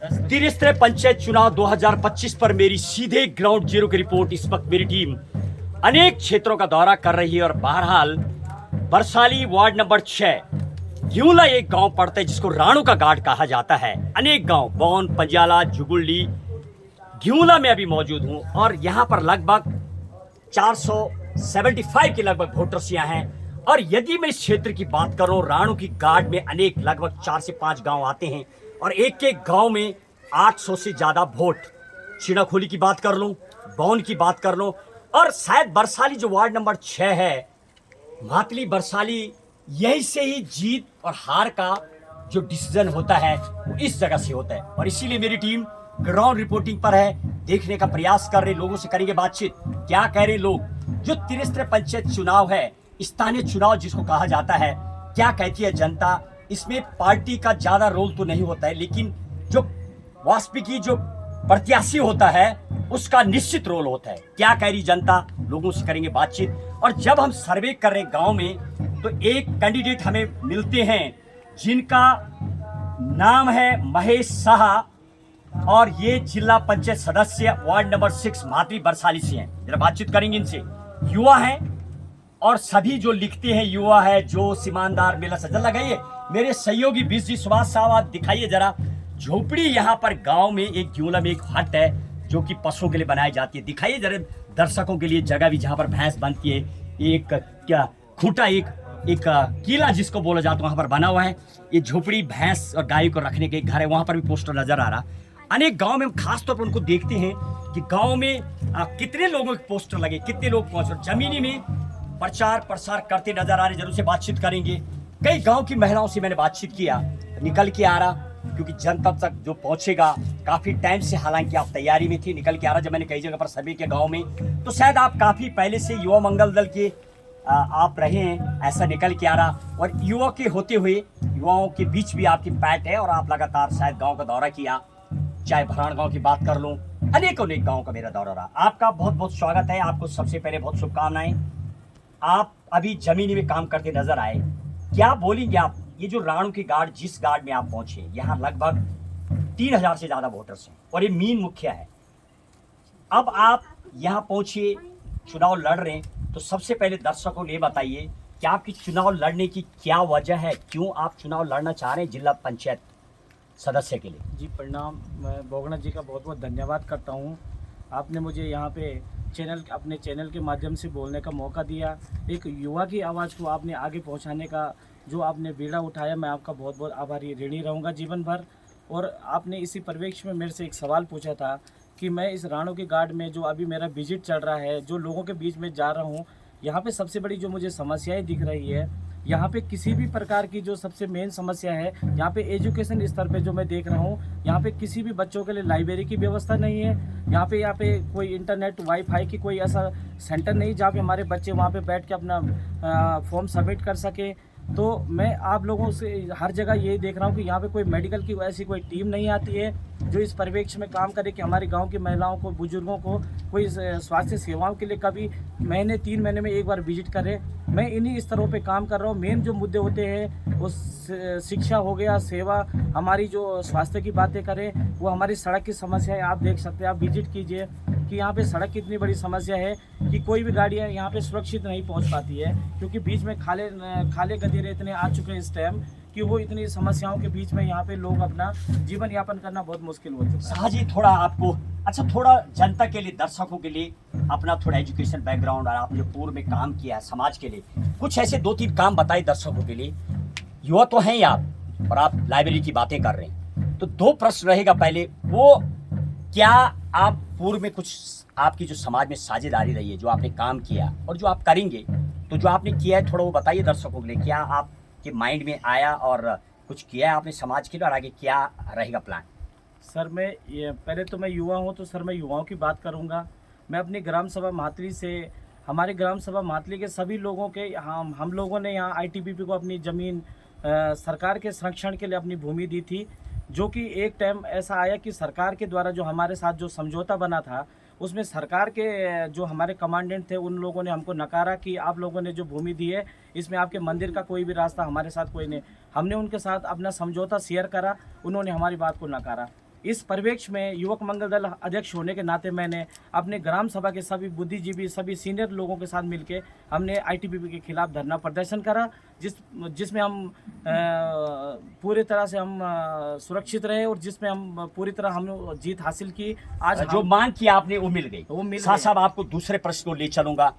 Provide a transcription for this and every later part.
त्रिस्तरीय पंचायत चुनाव 2025 पर मेरी सीधे ग्राउंड जीरो की रिपोर्ट। इस वक्त मेरी टीम अनेक क्षेत्रों का दौरा कर रही है और बहरहाल बरसाली वार्ड नंबर 6 यूला एक गांव पड़ता है जिसको राणू का घाट कहा जाता है। अनेक गांव बौन, पंजाला, जुगुल्ली, घियूला में अभी मौजूद हूं और यहां पर लगभग 475 के लगभग वोटर्स यहाँ हैं। और यदि मैं इस क्षेत्र की बात करूं, राणू की गार्ड में अनेक लगभग 4 से 5 गांव आते हैं और एक एक गांव में 800 से ज्यादा वोट। चिड़ाखोली की बात कर लूं, बौन की बात कर लूं और शायद बरसाली जो वार्ड नंबर 6 है, मातली बरसाली, यही से ही जीत और हार का जो डिसीजन होता है वो इस जगह से होता है। और इसीलिए मेरी टीम ग्राउंड रिपोर्टिंग पर है, देखने का प्रयास कर रहे, लोगों से करेंगे बातचीत, क्या कह रहे लोग। जो त्रिस्तरीय पंचायत चुनाव है, स्थानीय चुनाव जिसको कहा जाता है, क्या कहती है जनता। इसमें पार्टी का ज्यादा रोल तो नहीं होता है, लेकिन जो वास्तविकी जो प्रत्याशी होता है उसका निश्चित रोल होता है। क्या कह रही जनता, लोगों से करेंगे बातचीत। और जब हम सर्वे कर रहे गांव में तो एक कैंडिडेट हमें मिलते हैं जिनका नाम है महेश शाह और ये जिला पंचायत सदस्य वार्ड नंबर 6 मातली बरसाली से हैं। जरा बातचीत करेंगे इनसे। युवा हैं और सभी जो लिखते हैं युवा है, जो ईमानदार, मेला सजा लगाइए। मेरे सहयोगी बीस जी सुभाष साहब, आप दिखाइए जरा। झोपड़ी यहाँ पर गांव में एक घियूला में एक हट है जो कि पशुओं के लिए बनाई जाती है। दिखाइए जरा दर्शकों के लिए जगह भी जहाँ पर भैंस बनती है। एक क्या खूंटा, एक किला जिसको बोला जाता है, वहाँ पर बना हुआ है। ये झोपड़ी भैंस और गाय को रखने के घर है। वहाँ पर भी पोस्टर नजर आ रहा। अनेक गांव में हम खास तौर पर उनको देखते हैं कि गांव में कितने लोगों के पोस्टर लगे, कितने लोग पहुंचे, जमीनी में प्रचार प्रसार करते नजर आ रहे। जरूर से बातचीत करेंगे। कई गांव की महिलाओं से मैंने बातचीत किया, निकल के आ रहा क्योंकि जनता तक जो पहुंचेगा काफी टाइम से, हालांकि आप तैयारी में थी, निकल के आ रहा। जब मैंने कई जगह पर सभी के गाँव में, तो शायद आप काफी पहले से युवा मंगल दल के आप रहे हैं, ऐसा निकल के आ रहा। और युवा के होते हुए युवाओं के बीच भी आपकी पैठ है और आप लगातार शायद गाँव का दौरा किया। चाहे भराड़ गांव की बात कर लूं, अनेक गांव का मेरा दौरा रहा। आपका बहुत बहुत स्वागत है। आपको सबसे पहले बहुत शुभकामनाएं। आप अभी जमीनी में काम करते नजर आए, क्या बोलेंगे आप। ये जो राणू की गार्ड, जिस गार्ड में आप पहुंचे, यहाँ लगभग 3000 से ज्यादा वोटर्स हैं और ये मीन मुखिया है। अब आप यहाँ पहुंचे, चुनाव लड़ रहे हैं, तो सबसे पहले दर्शकों को ये बताइए कि आपकी चुनाव लड़ने की क्या वजह है, क्यों आप चुनाव लड़ना चाह रहे हैं जिला पंचायत सदस्य के लिए। जी प्रणाम। मैं बोगना जी का बहुत बहुत धन्यवाद करता हूँ। आपने मुझे यहाँ पे अपने चैनल के माध्यम से बोलने का मौका दिया। एक युवा की आवाज़ को आपने आगे पहुँचाने का जो आपने बीड़ा उठाया, मैं आपका बहुत बहुत आभारी ऋणी रहूँगा जीवन भर। और आपने इसी परिवेश में मेरे से एक सवाल पूछा था कि मैं इस राणू की गार्ड में जो अभी मेरा विजिट चल रहा है, जो लोगों के बीच में जा रहा हूँ, यहाँ पे सबसे बड़ी जो मुझे समस्याएं दिख रही है, यहाँ पे किसी भी प्रकार की जो सबसे मेन समस्या है, यहाँ पे एजुकेशन स्तर पे जो मैं देख रहा हूँ, यहाँ पे किसी भी बच्चों के लिए लाइब्रेरी की व्यवस्था नहीं है। यहाँ पे कोई इंटरनेट वाईफाई की कोई ऐसा सेंटर नहीं जहाँ पे हमारे बच्चे वहाँ पे बैठ के अपना फॉर्म सबमिट कर सके। तो मैं आप लोगों से हर जगह ये देख रहा हूँ कि यहाँ पे कोई मेडिकल की ऐसी कोई टीम नहीं आती है जो इस परिवेश में काम करे कि हमारे गांव की महिलाओं को, बुजुर्गों को कोई स्वास्थ्य सेवाओं के लिए कभी महीने 3 महीने में एक बार विजिट करें। मैं इन्हीं स्तरों पे काम कर रहा हूँ। मेन जो मुद्दे होते हैं वो शिक्षा हो गया, सेवा, हमारी जो स्वास्थ्य की बातें करें, वो हमारी सड़क की समस्या है। आप देख सकते हैं, आप विजिट कीजिए कि यहाँ पे सड़क की इतनी बड़ी समस्या है कि कोई भी गाड़ियाँ यहाँ पे सुरक्षित नहीं पहुँच पाती है, क्योंकि बीच में खाले गधेरे इतने आ चुके हैं इस टाइम कि वो इतनी समस्याओं के बीच में यहाँ पे लोग अपना जीवन यापन करना बहुत मुश्किल हो चुका है। शाह जी, थोड़ा आपको थोड़ा जनता के लिए, दर्शकों के लिए अपना थोड़ा एजुकेशन बैकग्राउंड और आपने पूर्व में काम किया है समाज के लिए, कुछ ऐसे 2-3 काम बताइए दर्शकों के लिए। युवा तो हैं ही आप और आप लाइब्रेरी की बातें कर रहे हैं, तो 2 प्रश्न रहेगा। पहले वो, क्या आप पूर्व में कुछ आपकी जो समाज में साझेदारी रही है, जो आपने काम किया और जो आप करेंगे, तो जो आपने किया है थोड़ा वो बताइए दर्शकों के लिए। क्या आपके माइंड में आया और कुछ किया है आपने समाज के लिए, और आगे क्या रहेगा प्लान। सर पहले तो मैं युवा हूँ, तो सर मैं युवाओं की बात करूँगा। मैं अपनी ग्राम सभा मातली से, हमारे ग्राम सभा मातली के सभी लोगों के, हम लोगों ने यहाँ आईटीबीपी को अपनी ज़मीन सरकार के संरक्षण के लिए अपनी भूमि दी थी, जो कि एक टाइम ऐसा आया कि सरकार के द्वारा जो हमारे साथ जो समझौता बना था, उसमें सरकार के जो हमारे कमांडेंट थे, उन लोगों ने हमको नकारा कि आप लोगों ने जो भूमि दी है, इसमें आपके मंदिर का कोई भी रास्ता हमारे साथ कोई नहीं। हमने उनके साथ अपना समझौता शेयर करा, उन्होंने हमारी बात को नकारा। इस परिप्रेक्ष्य में युवक मंगल दल अध्यक्ष होने के नाते मैंने अपने ग्राम सभा के सभी बुद्धिजीवी, सभी सीनियर लोगों के साथ मिलके हमने आईटीबीपी के खिलाफ धरना प्रदर्शन करा, जिसमें हम पूरी तरह से हम सुरक्षित रहे और जिसमें हम पूरी तरह हम जीत हासिल की। आज जो मांग की आपने वो मिल गई। वो मिल साथ गई। साहब आपको दूसरे प्रश्न को ले चलूंगा।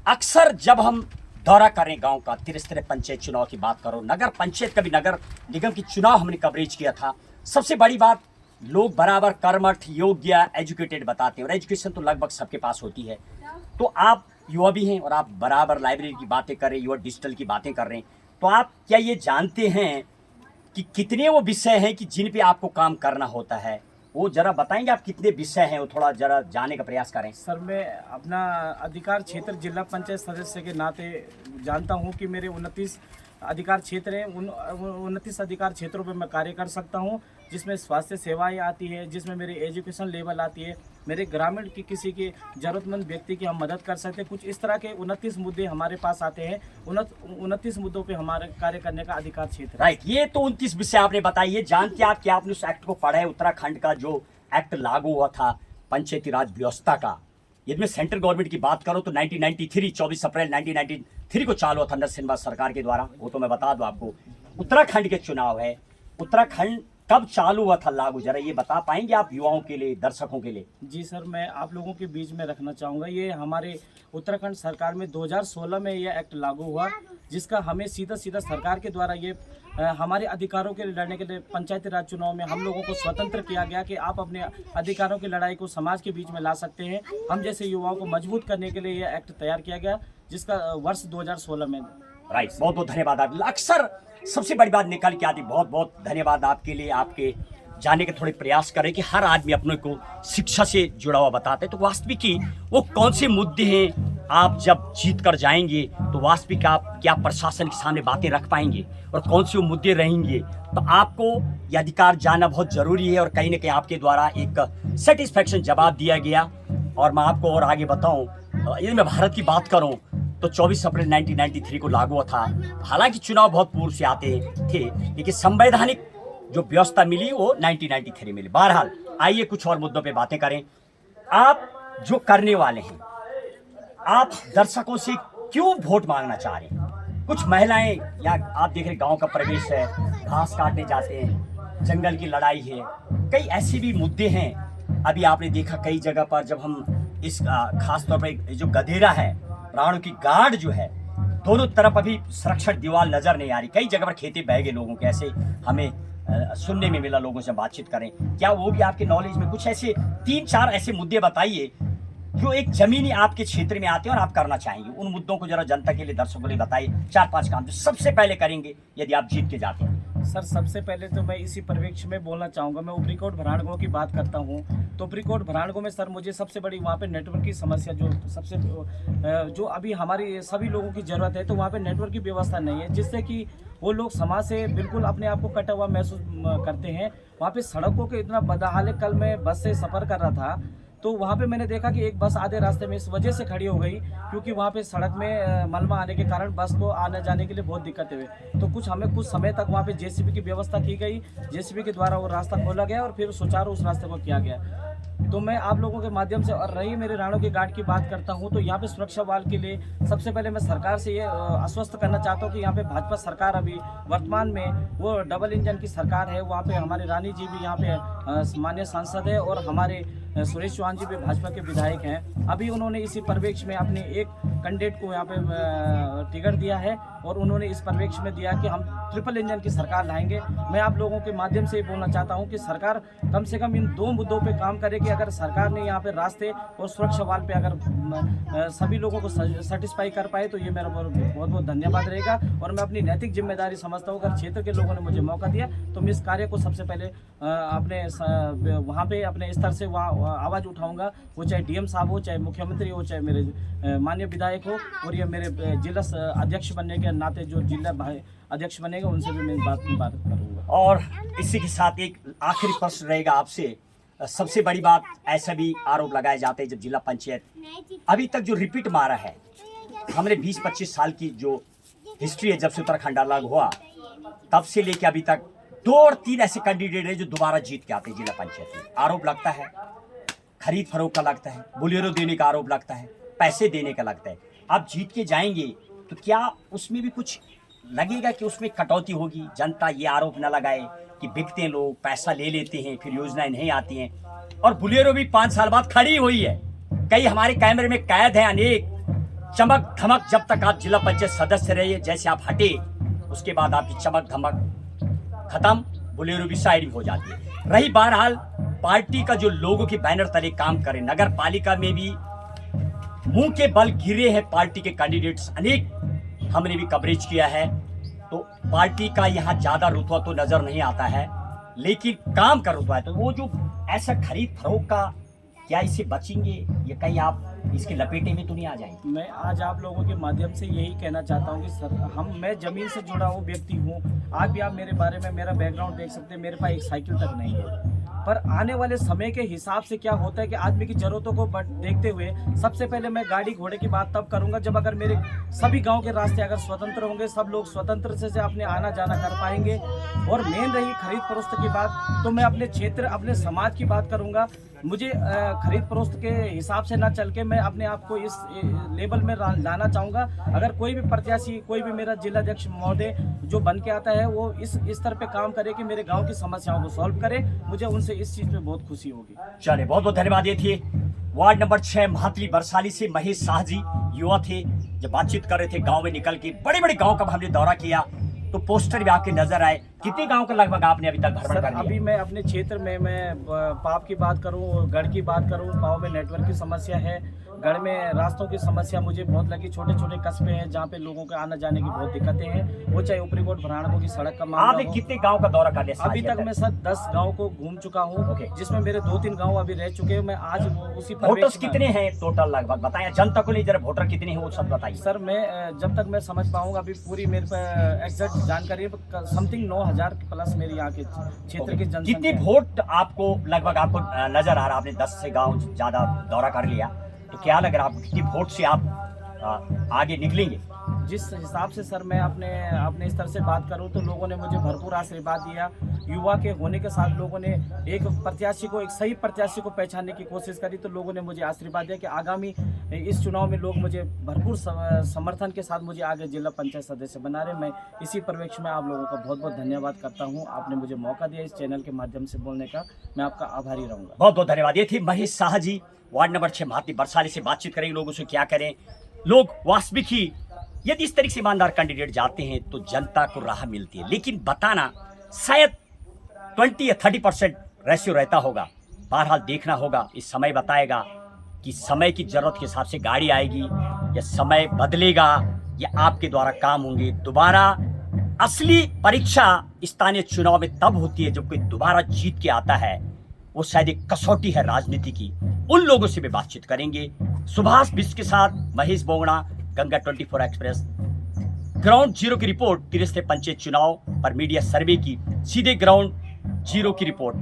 अक्सर जब हम दौरा करें गांव का, तिरस्तर पंचायत चुनाव की बात करो, नगर पंचायत कभी नगर निगम की चुनाव हमने कवरेज किया था, सबसे बड़ी बात लोग बराबर कर्मठ, योग्य, एजुकेटेड बताते हैं और एजुकेशन तो लगभग सबके पास होती है। तो आप युवा भी हैं और आप बराबर लाइब्रेरी की बातें कर रहे हैं, युवा डिजिटल की बातें कर रहे हैं, तो आप क्या ये जानते हैं कि कितने वो विषय हैं कि जिन पे आपको काम करना होता है? वो जरा बताएंगे आप कितने विषय हैं, वो थोड़ा जरा जानने का प्रयास करें। सर, मैं अपना अधिकार क्षेत्र जिला पंचायत सदस्य के नाते जानता हूं कि मेरे 29 अधिकार क्षेत्र हैं। उन 29 अधिकार क्षेत्रों पर मैं कार्य कर सकता हूं, जिसमें स्वास्थ्य सेवाएं आती है, जिसमें मेरी एजुकेशन लेवल आती है, मेरे ग्रामीण की किसी की ज़रूरतमंद व्यक्ति की हम मदद कर सकते हैं। कुछ इस तरह के 29 मुद्दे हमारे पास आते हैं। 29 मुद्दों पे हमारे कार्य करने का अधिकार क्षेत्र है। राइट, ये तो 29 विषय आपने बताई है। जानते आप कि आपने उस एक्ट को पढ़ा है, उत्तराखंड का जो एक्ट लागू हुआ था पंचायती राज व्यवस्था का? यदि मैं सेंट्रल गवर्नमेंट की बात करूं तो 1993 24 अप्रैल 1993 को चालू हुआ था नरसिम्हा सरकार के द्वारा। वो तो मैं बता दूं आपको। उत्तराखंड के चुनाव है, उत्तराखंड कब चालू हुआ था लागू, जरा ये बता पाएंगे आप युवाओं के लिए, दर्शकों के लिए? जी सर, मैं आप लोगों के बीच में रखना चाहूँगा। ये हमारे उत्तराखंड सरकार में 2016 में यह एक्ट लागू हुआ, जिसका हमें सीधा सरकार के द्वारा ये हमारे अधिकारों के लिए लड़ने के लिए पंचायती राज चुनाव में हम लोगों को स्वतंत्र किया गया कि आप अपने अधिकारों की लड़ाई को समाज के बीच में ला सकते हैं। हम जैसे युवाओं को मजबूत करने के लिए यह एक्ट तैयार किया गया, जिसका वर्ष 2016 में। राइट, बहुत बहुत धन्यवाद। आप अक्सर सबसे बड़ी बात निकल के आती, बहुत बहुत धन्यवाद आपके लिए। आपके जाने के थोड़े प्रयास करें कि हर आदमी अपने को शिक्षा से जुड़ा हुआ बताते हैं, तो वास्तविक वो कौन से मुद्दे हैं आप जब जीत कर जाएंगे तो वास्तविक आप क्या प्रशासन के सामने बातें रख पाएंगे और कौन से वो मुद्दे रहेंगे, तो आपको ये अधिकार जानना बहुत ज़रूरी है। और कहीं ना कहीं आपके द्वारा एक सेटिस्फैक्शन जवाब दिया गया। और मैं आपको और आगे बताऊं, यदि मैं भारत की बात करूं तो 24 अप्रैल 1993 को लागू हुआ था। हालांकि चुनाव बहुत पूर्व से आते थे, लेकिन संवैधानिक जो व्यवस्था मिली वो 1993 मिली। बहरहाल आइए कुछ और मुद्दों पे बातें करें। आप जो करने वाले हैं, आप दर्शकों से क्यों वोट मांगना चाह रहे हैं? कुछ महिलाएं, या आप देख रहे गांव का परिवेश है, घास काटने जाते हैं, जंगल की लड़ाई है, कई ऐसे भी मुद्दे हैं। अभी आपने देखा कई जगह पर जब हम इस खास तौर पर जो गधेरा है, राणू की गार्ड जो है, दोनों तरफ अभी सुरक्षित दीवार नजर नहीं आ रही। कई जगह पर खेते बह गए लोगों के, ऐसे हमें सुनने में मिला। लोगों से बातचीत करें, क्या वो भी आपके नॉलेज में कुछ ऐसे 3-4 ऐसे मुद्दे बताइए जो एक जमीनी आपके क्षेत्र में आते हैं और आप करना चाहेंगे? उन मुद्दों को जरा जनता के लिए, दर्शकों के लिए बताइए। 4-5 काम जो सबसे पहले करेंगे यदि आप जीत के जाते हैं। सर, सबसे पहले तो मैं इसी परिप्रेक्ष्य में बोलना चाहूँगा। मैं उपरीकोट भराड़गों की बात करता हूँ तो उपरीकोट भराड़गों में सर मुझे सबसे बड़ी वहाँ पे नेटवर्क की समस्या जो अभी हमारी सभी लोगों की ज़रूरत है, तो वहाँ पे नेटवर्क की व्यवस्था नहीं है, जिससे कि वो लोग समाज से बिल्कुल अपने आप को कटा हुआ महसूस करते हैं। वहाँ पे सड़कों के इतना बदहाल है। कल मैं बस से सफ़र कर रहा था तो वहाँ पे मैंने देखा कि एक बस आधे रास्ते में इस वजह से खड़ी हो गई क्योंकि वहाँ पे सड़क में मलबा आने के कारण बस को आने जाने के लिए बहुत दिक्कतें हुई। तो हमें कुछ समय तक वहाँ पे जेसीबी की व्यवस्था की गई, जेसीबी के द्वारा वो रास्ता खोला गया और फिर सुचारू उस रास्ते को किया गया। तो मैं आप लोगों के माध्यम से, और रही मेरे राणों की गार्ड की बात करता हूँ, तो यहाँ पे सुरक्षा बल के लिए सबसे पहले मैं सरकार से ये आश्वस्त करना चाहता हूँ कि यहाँ पे भाजपा सरकार अभी वर्तमान में वो डबल इंजन की सरकार है। वहाँ पे हमारे रानी जी भी यहाँ पे माननीय सांसद है और हमारे सुरेश चौहान जी भी भाजपा के विधायक हैं। अभी उन्होंने इसी परिप्रेक्ष्य में अपने एक कैंडिडेट को यहाँ पे टिकट दिया है और उन्होंने इस परिप्रेक्ष्य में दिया कि हम ट्रिपल इंजन की सरकार लाएंगे। मैं आप लोगों के माध्यम से बोलना चाहता हूँ कि सरकार कम से कम इन 2 मुद्दों पे काम करे कि अगर सरकार ने यहाँ पे रास्ते और सुरक्षा बल पे अगर सभी लोगों को सेटिस्फाई कर पाए तो ये मेरा बहुत बहुत धन्यवाद रहेगा। और मैं अपनी नैतिक जिम्मेदारी समझता हूँ, अगर क्षेत्र के लोगों ने मुझे मौका दिया तो मैं इस कार्य को सबसे पहले अपने वहाँ पे अपने स्तर से वहाँ आवाज़ उठाऊंगा, वो चाहे डीएम साहब हो, चाहे मुख्यमंत्री हो, चाहे मेरे माननीय विधायक हो, और ये मेरे जिला अध्यक्ष बनने के नाते जो जिला अध्यक्ष बनेगा उनसे भी मैं बात करूँगा। और इसी के साथ एक आखिरी प्रश्न रहेगा आपसे। सबसे बड़ी बात, ऐसा भी आरोप लगाए जाते हैं जब जिला पंचायत अभी तक जो रिपीट मारा है, हमने 20-25 साल की जो हिस्ट्री है जब से उत्तराखंड अलग हुआ तब से लेके अभी तक 2 और 3 ऐसे कैंडिडेट हैं जो दोबारा जीत के आते हैं जिला पंचायत में। आरोप लगता है खरीद फरोख्त का, लगता है बोलेरो देने का आरोप लगता है, पैसे देने का लगता है। आप जीत के जाएंगे तो क्या उसमें भी कुछ लगेगा कि उसमें कटौती होगी? जनता ये आरोप न लगाए कि बिकते हैं लोग, पैसा ले लेते हैं, फिर योजनाएं नहीं आती हैं। और बोलेरो भी 5 साल बाद खड़ी हुई है, कई हमारे कैमरे में कैद हैं अनेक। चमक धमक जब तक आप जिला पंचायत सदस्य रहे, जैसे आप हटे उसके बाद आपकी चमक धमक खत्म, बोलेरो भी साइड हो जाती है। रही बहरहाल पार्टी का जो लोगों के बैनर तले काम करे, नगर पालिका में भी मुंह के बल गिरे हैं पार्टी के कैंडिडेट्स अनेक, हमने भी कवरेज किया है। तो पार्टी का यहाँ ज्यादा रुतबा तो नजर नहीं आता है, लेकिन काम का रुतबा है। तो वो जो ऐसा खरीद फरोख्त का, क्या इससे बचेंगे या कहीं आप इसके लपेटे में तो नहीं आ जाएंगे? मैं आज आप लोगों के माध्यम से यही कहना चाहता हूँ कि सर मैं जमीन से जुड़ा हुआ व्यक्ति हूँ। आज भी आप मेरे बारे में मेरा बैकग्राउंड देख सकते हैं, मेरे पास एक साइकिल तक नहीं है। पर आने वाले समय के हिसाब से क्या होता है कि आदमी की जरूरतों को देखते हुए सबसे पहले मैं गाड़ी घोड़े की बात तब करूंगा जब अगर मेरे सभी गांव के रास्ते अगर स्वतंत्र होंगे, सब लोग स्वतंत्र से अपने आना जाना कर पाएंगे। और मेन रही खरीद फरोख्त की बात, तो मैं अपने क्षेत्र अपने समाज की बात करूंगा। मुझे खरीद फरोख्त के हिसाब से ना चल के मैं अपने आप को इस लेवल में लाना चाहूँगा। अगर कोई भी प्रत्याशी, कोई भी मेरा जिलाध्यक्ष महोदय जो बन के आता है वो इस स्तर पे काम करे कि मेरे गांव की समस्याओं को सॉल्व करे, मुझे उनसे इस चीज़ में बहुत खुशी होगी। चलिए, बहुत बहुत धन्यवाद। ये थे वार्ड नंबर 6 महातली बरसाली से महेश शाह जी, युवा थे, जब बातचीत कर रहे थे गांव में निकल के। बड़े बड़े गांव का हमने दौरा किया तो पोस्टर भी आपके नजर आए। कितने गांव का लगभग आपने अभी तक भ्रमण कर लिया? अभी मैं अपने क्षेत्र में मैं पाप की बात करूं, गढ़ की बात करूं, पाव में नेटवर्क की समस्या है, गढ़ में रास्तों की समस्या मुझे बहुत लगी। छोटे छोटे कस्बे हैं जहां पे लोगों के आने जाने की बहुत दिक्कतें हैं, वो चाहे ऊपरी कोट भराड़कों की सड़क का मामला आपने हो। कितने गांव का दौरा कर लिया? अभी तक मैं सर 10 गांव को घूम चुका हूँ, जिसमें मेरे 2-3 गांव अभी रह चुके हैं। मैं आज उसी वोटर्स कितने हैं टोटल लगभग बताएं जनता को, नहीं जरा वोटर कितने हैं वो सब बताइए। सर मैं जब तक मैं समझ पाऊंगा, अभी पूरी मेरे पे एग्जैक्ट जानकारी है, समथिंग 9,000 प्लस मेरी यहाँ के क्षेत्र के जनसंख्या। कितने वोट आपको लगभग आपको नजर आ रहा? आपने 10 से गांव ज्यादा दौरा कर लिया, तो क्या लग रहा है आपको कितने वोट से आप आगे निकलेंगे? जिस हिसाब से सर मैं अपने स्तर से बात करूं तो लोगों ने मुझे भरपूर आशीर्वाद दिया। युवा के होने के साथ लोगों ने एक प्रत्याशी को, एक सही प्रत्याशी को पहचानने की कोशिश करी, तो लोगों ने मुझे आशीर्वाद दिया कि आगामी इस चुनाव में लोग मुझे भरपूर समर्थन के साथ मुझे आगे जिला पंचायत सदस्य बना रहे। मैं इसी परिप्रेक्ष्य में आप लोगों का बहुत बहुत धन्यवाद करता हूँ। आपने मुझे मौका दिया इस चैनल के माध्यम से बोलने का, मैं आपका आभारी रहूँगा। बहुत बहुत धन्यवाद। ये थे महेश शाह जी, वार्ड नंबर 6 महातली बरसाली से। बातचीत करेंगे लोगों से, क्या करें लोग वास्तविक ही यदि इस तरीके से ईमानदार कैंडिडेट जाते हैं तो जनता को राह मिलती है। लेकिन बताना शायद 20 या 30% रेशियो रहता होगा। बहरहाल देखना होगा, इस समय बताएगा कि समय की जरूरत के हिसाब से गाड़ी आएगी या समय बदलेगा या आपके द्वारा काम होंगे। दोबारा असली परीक्षा स्थानीय चुनाव में तब होती है जब कोई दोबारा जीत के आता है। वो शायद एक कसौटी है राजनीति की। उन लोगों से भी बातचीत करेंगे। सुभाष बिष्ट के साथ Mahesh Bogra, Ganga 24 express. Ground zero की रिपोर्ट, तिरस्ते पंचायत चुनाव पर मीडिया सर्वे की सीधे ग्राउंड जीरो की रिपोर्ट।